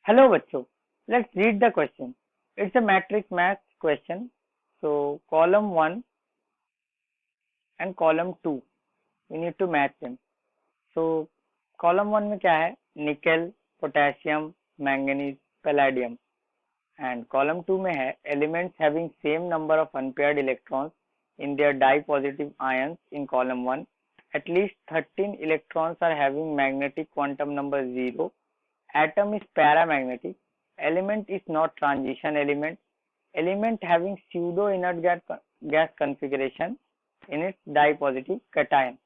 Hello bachcho, let's read the question. It's a matrix math question. So column 1 and column 2, we need to match them. So column 1 में क्या है? Nickel, potassium, manganese, palladium. And column 2 में है elements having same number of unpaired electrons in their di-positive ions in column 1. At least 13 electrons are having magnetic quantum number 0. Atom is paramagnetic. Element is not transition element. Element having pseudo inert gas configuration in its di-positive cation.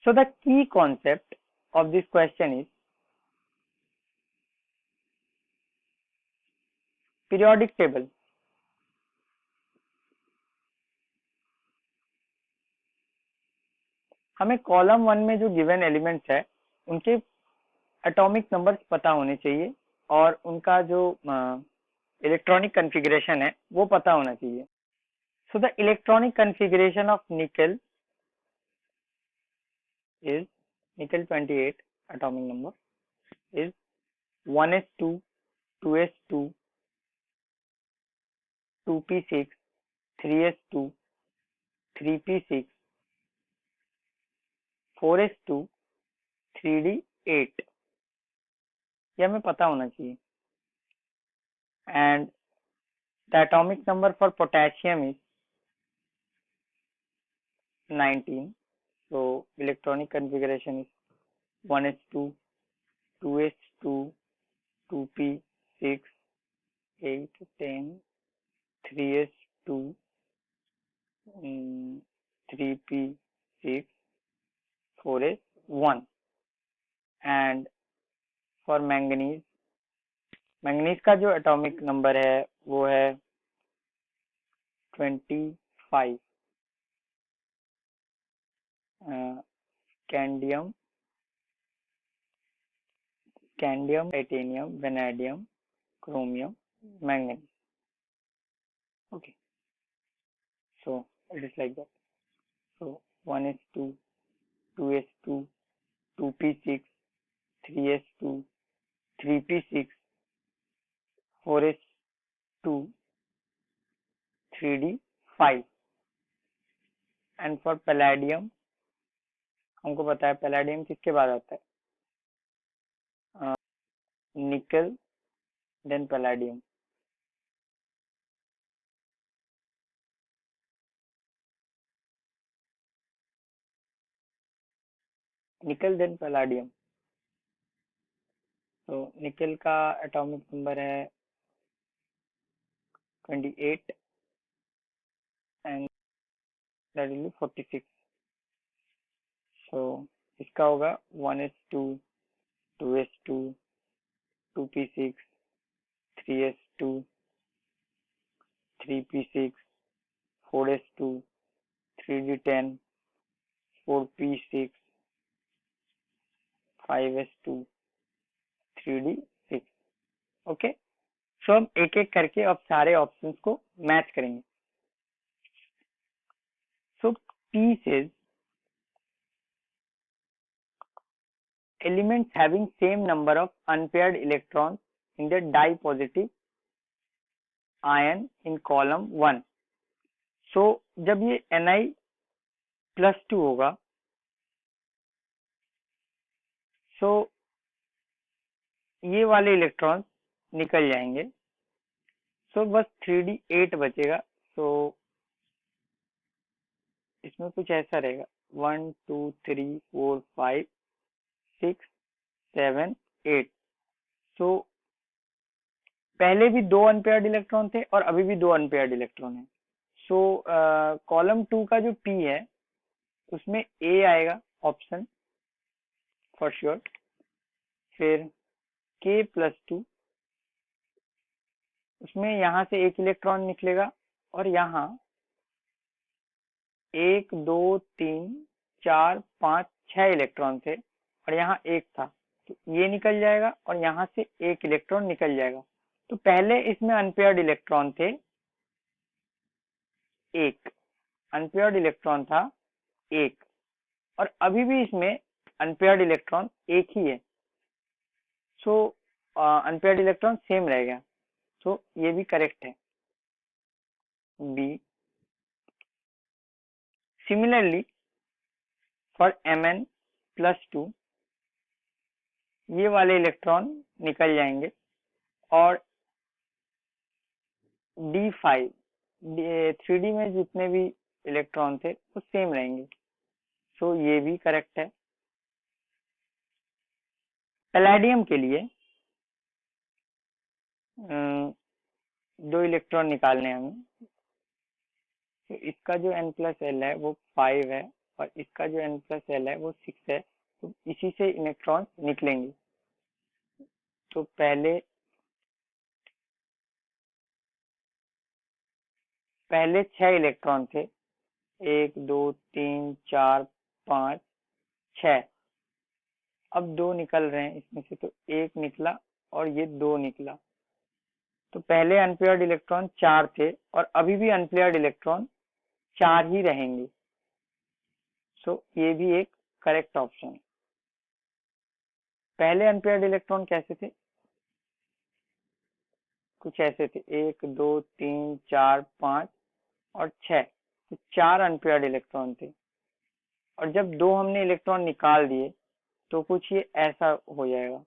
So the key concept of this question is periodic table. हमें column 1 में जो given elements है उनके atomic numbers पता होने चाहिए और उनका जो इलेक्ट्रॉनिक कॉन्फ़िगरेशन है वो पता होना चाहिए. So the electronic configuration of निकल is nickel 28 atomic number is 1s2, 2s2, 2p6, 3s2, 3p6, 4s2, 3d8. ये हमें पता होना चाहिए. And the atomic number for potassium is 19. So electronic configuration is 1s2, 2s2, 2p6, 8, 10, 3s2, 3p6, 4s1. And for manganese, manganese का जो atomic number है वो है 25. Scandium, titanium, vanadium, chromium, manganese. Okay, so it is like that. So 1s2, 2s2, 2p6, 3s2, 3p6, 4s2, 3d5. And for palladium हमको पता है palladium किसके बाद आता है? निकल देन पैलेडियम. निकल देन पैलेडियम. तो निकल का एटॉमिक नंबर है 28 एंड दैट विल बी 46. सो इसका होगा 1s2, 2s2, 2p6, 3s2, 3p6, 4s2, 3d10, 4p6, 5s2, 3d6. Okay, सो हम एक एक करके अब सारे ऑप्शंस को मैच करेंगे. सो P says elements having same number of unpaired electrons in their di-positive ion in column 1. So जब ये Ni+2 होगा so ये वाले इलेक्ट्रॉन्स निकल जाएंगे. so बस 3d8 बचेगा. so इसमें कुछ ऐसा रहेगा 1 2 3 4 5 6 7 8. so पहले भी 2 अनपेयर्ड इलेक्ट्रॉन थे और अभी भी 2 अनपेयर्ड इलेक्ट्रॉन है. सो कॉलम 2 का जो P है उसमें A आएगा ऑप्शन फॉर श्योर. फिर K+2 उसमें यहाँ से एक इलेक्ट्रॉन निकलेगा और यहाँ 1 2 3 4 5 6 इलेक्ट्रॉन थे और यहाँ एक था तो ये निकल जाएगा और यहाँ से एक इलेक्ट्रॉन निकल जाएगा. तो पहले इसमें अनपेयर्ड इलेक्ट्रॉन थे, एक अनपेयर्ड इलेक्ट्रॉन था एक, और अभी भी इसमें अनपेयर्ड इलेक्ट्रॉन एक ही है, सो अनपेयर्ड इलेक्ट्रॉन सेम रहेगा, सो ये भी करेक्ट है, बी। सिमिलरली फॉर Mn+2 ये वाले इलेक्ट्रॉन निकल जाएंगे और D5 3D में जितने भी इलेक्ट्रॉन थे वो सेम रहेंगे, सो ये भी करेक्ट है। पैलेडियम के लिए 2 इलेक्ट्रॉन निकालने हैं हमें, तो इसका जो N+L है वो 5 है और इसका जो N+L है वो 6 है, तो इसी से इलेक्ट्रॉन निकलेंगे। तो पहले 6 इलेक्ट्रॉन थे, 1 2 3 4 5 6, अब 2 निकल रहे हैं इसमें से, तो 1 निकला और ये 2 निकला, तो पहले अनपेयर्ड इलेक्ट्रॉन 4 थे और अभी भी अनपेयर्ड इलेक्ट्रॉन 4 ही रहेंगे, सो ये भी एक करेक्ट ऑप्शन है। पहले अनपेयर्ड इलेक्ट्रॉन कैसे थे, कुछ ऐसे थे, 1 2 3 4 5 और 6, तो 4 अनपेयर्ड इलेक्ट्रॉन थे, और जब 2 हमने इलेक्ट्रॉन निकाल दिए तो कुछ ये ऐसा हो जाएगा,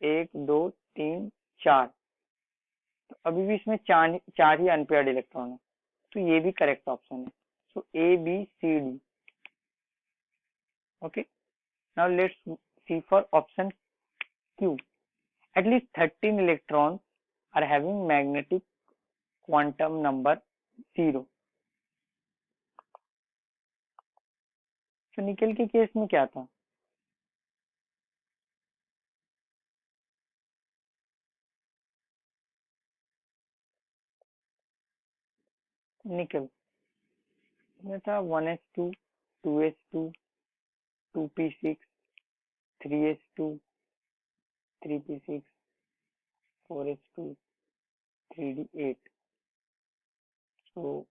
1 2 3 4, तो अभी भी इसमें 4 ही अनपेयर्ड इलेक्ट्रॉन है, तो ये भी करेक्ट ऑप्शन है, सो ABCD। Okay, now let's see for option Q। At least 13 electrons are having magnetic quantum number 0। तो निकेल के केस में क्या था, निकल में था 1s2 2s2 2p6 3s2 3p6 4s2 3d8, so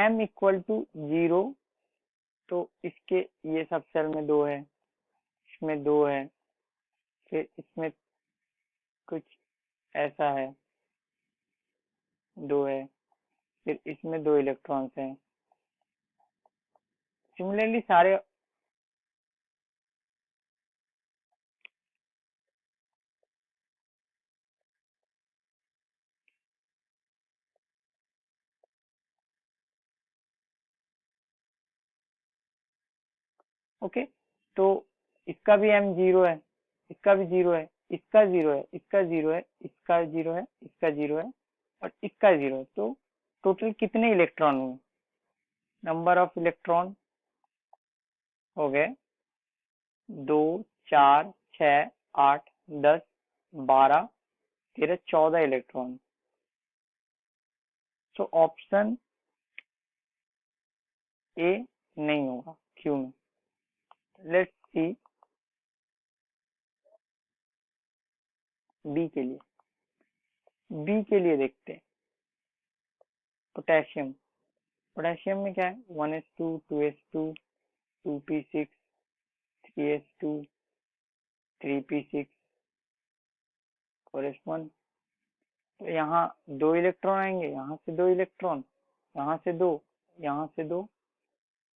m equal to 0, तो इसके ये सब सेल में 2 है, इसमें 2 है, फिर इसमें कुछ ऐसा है 2 है, फिर इसमें 2 इलेक्ट्रॉन्स हैं, सिमिलरली सारे। ओके, तो इसका भी m 0 है, इसका भी 0 है, इसका 0 है, इसका 0 है, इसका 0 है, इसका 0 है और इसका 0 है, तो टोटल कितने इलेक्ट्रॉन हुए, नंबर ऑफ इलेक्ट्रॉन हो गए 2 4 6 8 10 12 13 14 इलेक्ट्रॉन, सो ऑप्शन ए नहीं होगा क्यू में। लेट्स सी बी के लिए देखते हैं। पोटेशियम, पोटेशियम में क्या है, 1s2 2s2 2p6 3s2 3p6 4s1, तो यहाँ 2 इलेक्ट्रॉन आएंगे, यहाँ से 2 इलेक्ट्रॉन, यहाँ से 2, यहाँ से 2,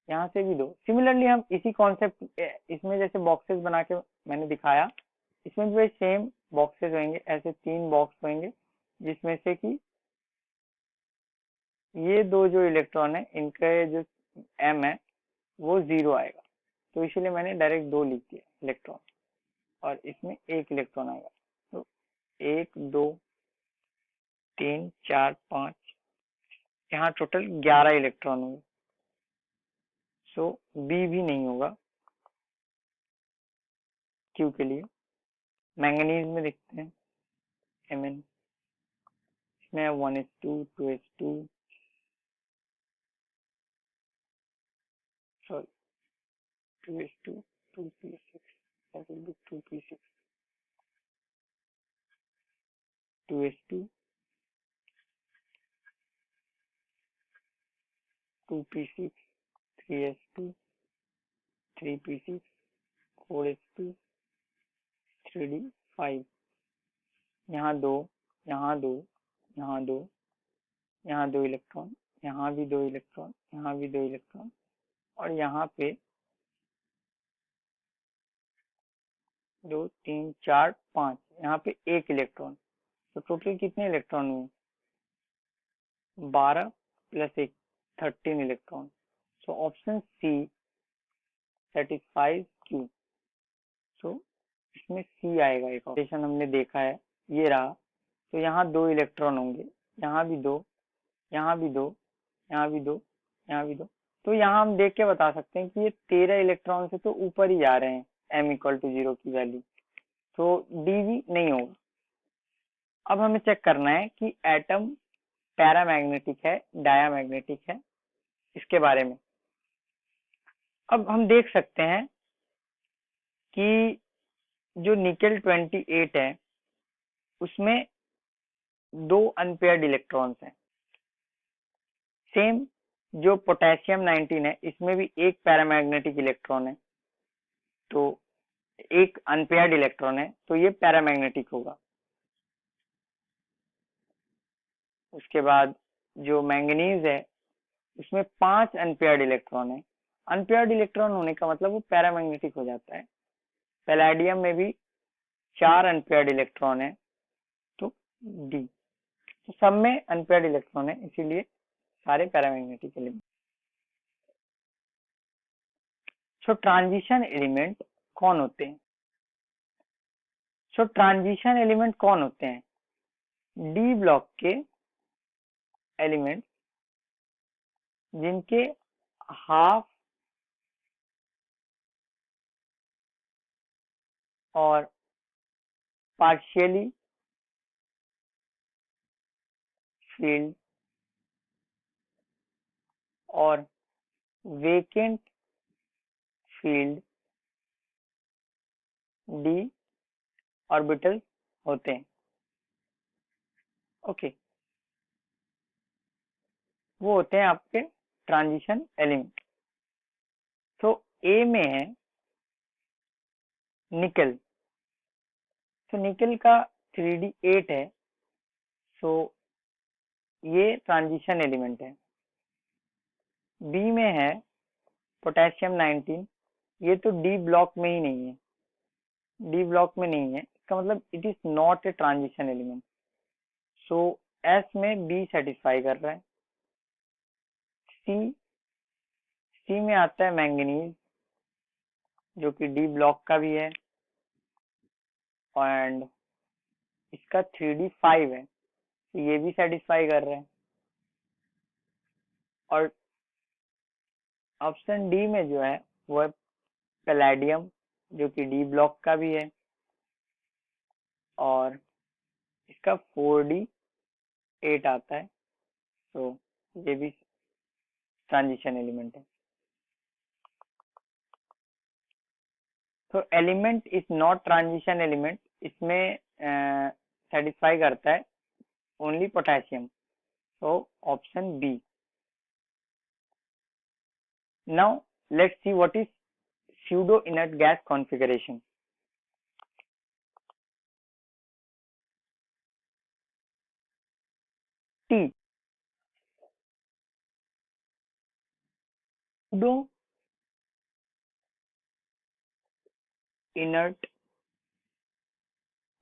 यहाँ से भी 2। सिमिलरली हम इसी कॉन्सेप्ट इसमें जैसे बॉक्सेस बना के मैंने दिखाया, इसमें भी सेम बॉक्सेस होंगे, ऐसे 3 बॉक्स होंगे जिसमें से कि ये 2 जो इलेक्ट्रॉन है इनका जो m है वो 0 आएगा, तो इसीलिए मैंने डायरेक्ट 2 लिख दिया इलेक्ट्रॉन, और इसमें 1 इलेक्ट्रॉन आएगा, तो 1 2 3 4 5, यहाँ टोटल 11 इलेक्ट्रॉन होंगे, सो बी भी नहीं होगा क्यू के लिए। मैंगनीज में देखते हैं Mn, इसमें 1s2 2s2 sorry 2s2 2p6, that will be 2p6 2s2 2p6, 3s2, 3p6, 4s2, 3d5। यहाँ दो, यहाँ दो, यहाँ दो, यहाँ 2 इलेक्ट्रॉन, यहाँ भी 2 इलेक्ट्रॉन, यहाँ भी 2 इलेक्ट्रॉन, और यहाँ पे 2 3 4 5, यहाँ पे 1 इलेक्ट्रॉन। तो टोटल कितने इलेक्ट्रॉन हुए? 12 + 1, 13 electron. So option C satisfies Q. So इसमें सी आएगा। एक ऑप्शन हमने देखा है, ये रहा। तो यहाँ 2 इलेक्ट्रॉन होंगे, यहाँ भी 2, यहाँ भी 2, यहाँ भी 2, यहाँ भी 2। तो यहाँ हम देख के बता सकते हैं कि ये 13 इलेक्ट्रॉन से तो ऊपर ही जा रहे हैं m = 0 की वैल्यू। तो डी भी नहीं होगा। अब हमें चेक करना है कि एटम पैरामैग्नेटिक है, डायामैग्नेटिक है, इसके बारे में। अब हम देख सकते हैं कि जो निकेल 28 है उसमें 2 अनपेयर्ड इलेक्ट्रॉन्स हैं। सेम जो पोटेशियम 19 है, इसमें भी एक पैरामैग्नेटिक इलेक्ट्रॉन है, तो एक अनपेयर्ड इलेक्ट्रॉन है, तो ये पैरामैग्नेटिक होगा। उसके बाद जो मैंगनीज है उसमें 5 अनपेयर्ड इलेक्ट्रॉन है। अनपेयर्ड इलेक्ट्रॉन होने का मतलब वो पैरामैग्नेटिक हो जाता है। पैलेडियम में भी 4 अनपेयर्ड इलेक्ट्रॉन है, तो डी। तो सब में अनपेयर्ड इलेक्ट्रॉन है, इसीलिए सारे पैरामैग्नेटिक एलिमेंट। सो ट्रांजिशन एलिमेंट कौन होते हैं? सो ट्रांजिशन एलिमेंट कौन होते हैं? डी ब्लॉक के एलिमेंट जिनके हाफ और पार्शियली फील्ड और वेकेंट फील्ड डी ऑर्बिटल होते हैं। ओके, वो होते हैं आपके ट्रांजिशन एलिमेंट। तो ए में है निकल। तो निकल का 3d8 है, सो ये ट्रांजिशन एलिमेंट है। बी में है पोटेशियम 19, ये तो डी ब्लॉक में ही नहीं है, डी ब्लॉक में नहीं है, इसका मतलब it is not a transition element. So S में बी सेटिस्फाई कर रहा है। सी, सी में आता है मैंगनीज, जो कि डी ब्लॉक का भी है, एंड इसका 3d5 है, तो ये भी सेटिस्फाई कर रहे हैं। और ऑप्शन डी में जो है वो है पैलेडियम, जो कि डी ब्लॉक का भी है, और इसका 4d8 आता है, तो ये भी ट्रांजिशन एलिमेंट है। तो element is not transition element, इसमें सेटिस्फाई करता है only potassium, so option B. Now let's see what is pseudo inert gas configuration. T, pseudo inert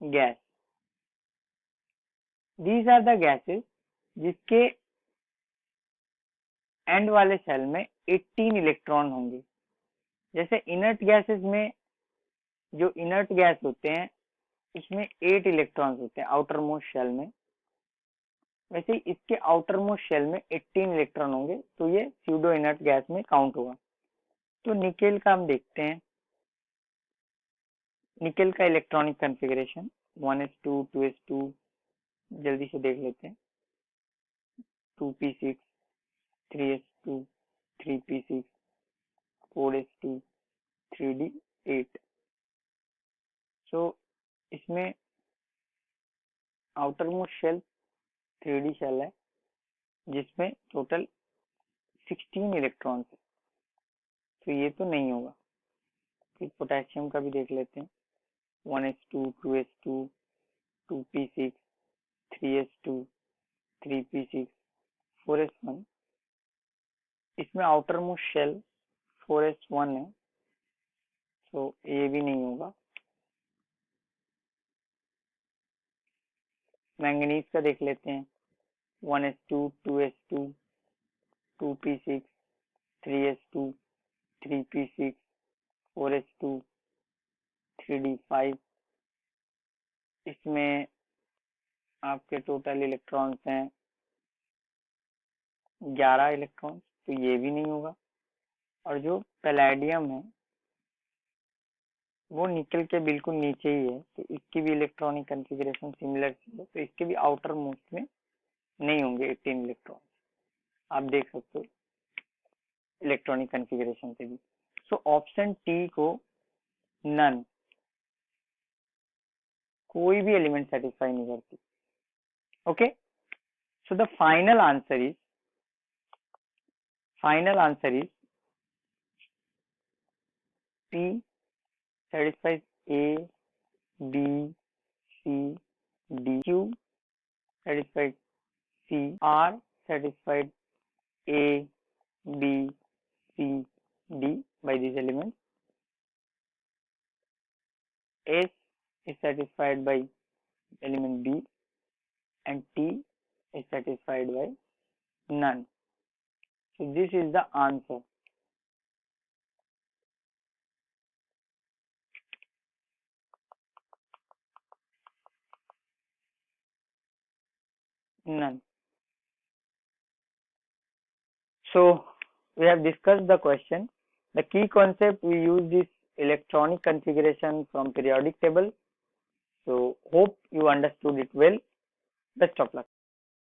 gas. These are the gases जिसके एंड वाले shell में 18 electron होंगे। जैसे inert gases में जो इनर्ट गैस होते हैं उसमें 8 इलेक्ट्रॉन्स होते हैं आउटर मोस्ट शेल में, वैसे ही इसके आउटर मोस्ट शेल में 18 इलेक्ट्रॉन होंगे, तो ये स्यूडो इनर्ट गैस में काउंट होगा। तो निकेल का हम देखते हैं, निकेल का इलेक्ट्रॉनिक कॉन्फ़िगरेशन 1s2 2s2 जल्दी से देख लेते हैं। 2p6 3s2 3p6 4s2 3d8। सो इसमें outer most shell 3d shell है, जिसमें टोटल 16 इलेक्ट्रॉन्स है, तो ये तो नहीं होगा। फिर पोटेशियम का भी देख लेते हैं, 1s2 2s2 2p6 3s2 3p6 4s1, इसमें आउटर मोस्ट शेल 4s1 है, तो ये भी नहीं होगा। मैंगनीज का देख लेते हैं, 1s2 2s2 2p6 3s2 3p6 4s2 3d5, इसमें आपके टोटल इलेक्ट्रॉन्स हैं 11 इलेक्ट्रॉन्स, तो ये भी नहीं होगा। और जो पैलेडियम है वो निकल के बिल्कुल नीचे ही है, तो इसकी भी इलेक्ट्रॉनिक कॉन्फ़िगरेशन सिमिलर है, तो इसके भी आउटर मोस्ट में नहीं होंगे 18 इलेक्ट्रॉन, आप देख सकते हो इलेक्ट्रॉनिक कॉन्फ़िगरेशन से भी। सो ऑप्शन टी को नन, कोई भी एलिमेंट सेटिस्फाई नहीं करती। Okay, so the final answer is P satisfies A, B, C, D. Q satisfied C. R satisfied A, B, C, D by these elements. S is satisfied by element B, and T is satisfied by none. So this is the answer. None. So we have discussed the question. The key concept, we use this electronic configuration from periodic table. So hope you understood it well. Best of luck.